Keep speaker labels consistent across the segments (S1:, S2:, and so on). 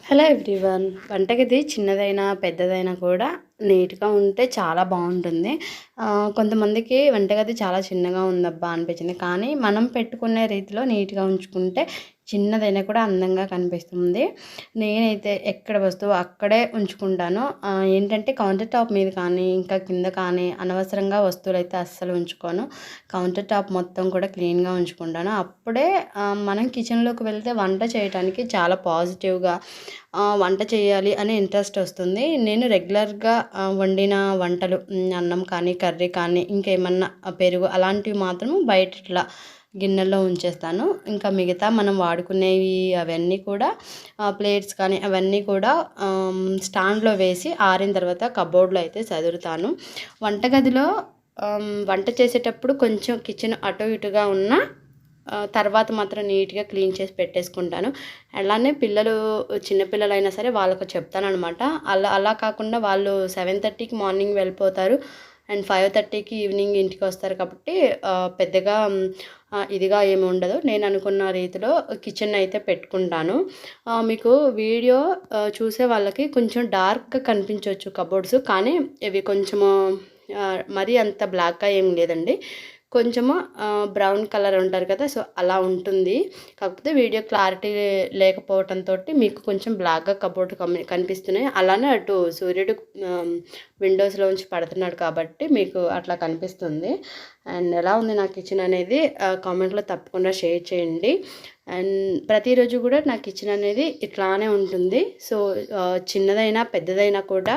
S1: Hello everyone. వంటగది చిన్నదైనా పెద్దదైనా కూడా నీట్గా ఉంటే చాలా బాగుంటుంది. కొంతమందికి వంటగది చాలా చిన్నగా ఉందబ్బా అనిపించింది, కానీ మనం పెట్టుకునే రీతిలో నీట్గా ఉంచుకుంటే చిన్నదైనా కూడా అందంగా కనిపిస్తుంది. నేనైతే ఎక్కడ వస్తువు అక్కడే ఉంచుకుంటాను. ఏంటంటే కౌంటర్ టాప్ మీద కానీ ఇంకా కింద కానీ అనవసరంగా వస్తువులు అయితే అస్సలు ఉంచుకోను. కౌంటర్ టాప్ మొత్తం కూడా క్లీన్గా ఉంచుకుంటాను. అప్పుడే మనం కిచెన్లోకి వెళ్తే వంట చేయడానికి చాలా పాజిటివ్గా వంట చేయాలి అనే ఇంట్రెస్ట్ వస్తుంది. నేను రెగ్యులర్గా వండిన వంటలు, అన్నం కానీ కర్రీ కానీ ఇంకేమన్నా పెరుగు అలాంటివి మాత్రం బయట ఇట్లా గిన్నెల్లో ఉంచేస్తాను. ఇంకా మిగతా మనం వాడుకునేవి అవన్నీ కూడా ప్లేట్స్ కానీ అవన్నీ కూడా స్టాండ్లో వేసి ఆరిన తర్వాత కబోర్డ్లో అయితే చదురుతాను. వంటగదిలో వంట చేసేటప్పుడు కొంచెం కిచెన్ అటు ఇటుగా ఉన్న తర్వాత మాత్రం నీట్గా క్లీన్ చేసి పెట్టేసుకుంటాను. అలానే పిల్లలు చిన్నపిల్లలైనా సరే వాళ్ళకు చెప్తానమాట. అలా కాకుండా వాళ్ళు 7:30కి మార్నింగ్ వెళ్ళిపోతారు అండ్ 5:30కి ఈవినింగ్ ఇంటికి వస్తారు కాబట్టి పెద్దగా ఇదిగా ఏమి ఉండదు. నేను అనుకున్న రీతిలో కిచెన్ అయితే పెట్టుకుంటాను. మీకు వీడియో చూసే వాళ్ళకి కొంచెం డార్క్గా కనిపించవచ్చు కబోర్డ్స్, కానీ ఇవి కొంచెము మరీ అంత బ్లాక్గా ఏం లేదండి. కొంచెము బ్రౌన్ కలర్ ఉంటారు కదా, సో అలా ఉంటుంది. కాకపోతే వీడియో క్లారిటీ లేకపోవడంతో మీకు కొంచెం బ్లాక్గా కబోర్డ్ కనిపిస్తున్నాయి. అలానే అటు సూర్యుడు విండోస్లోంచి పడుతున్నాడు కాబట్టి మీకు అట్లా కనిపిస్తుంది. అండ్ ఎలా ఉంది నా కిచెన్ అనేది కామెంట్లో తప్పకుండా షేర్ చేయండి. అండ్ ప్రతిరోజు కూడా నా కిచెన్ అనేది ఇట్లానే ఉంటుంది. సో చిన్నదైనా పెద్దదైనా కూడా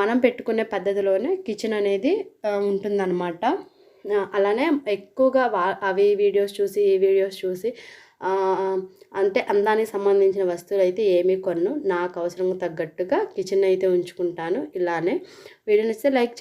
S1: మనం పెట్టుకునే పద్ధతిలోనే కిచెన్ అనేది ఉంటుందన్నమాట. అలానే ఎక్కువగా అవి వీడియోస్ చూసి ఈ వీడియోస్ చూసి అంటే అందానికి సంబంధించిన వస్తువులు అయితే ఏమీ కొన్ను. నాకు అవసరం తగ్గట్టుగా కిచెన్ అయితే ఉంచుకుంటాను. ఇలానే వీడియో నచ్చితే లైక్ చేయండి.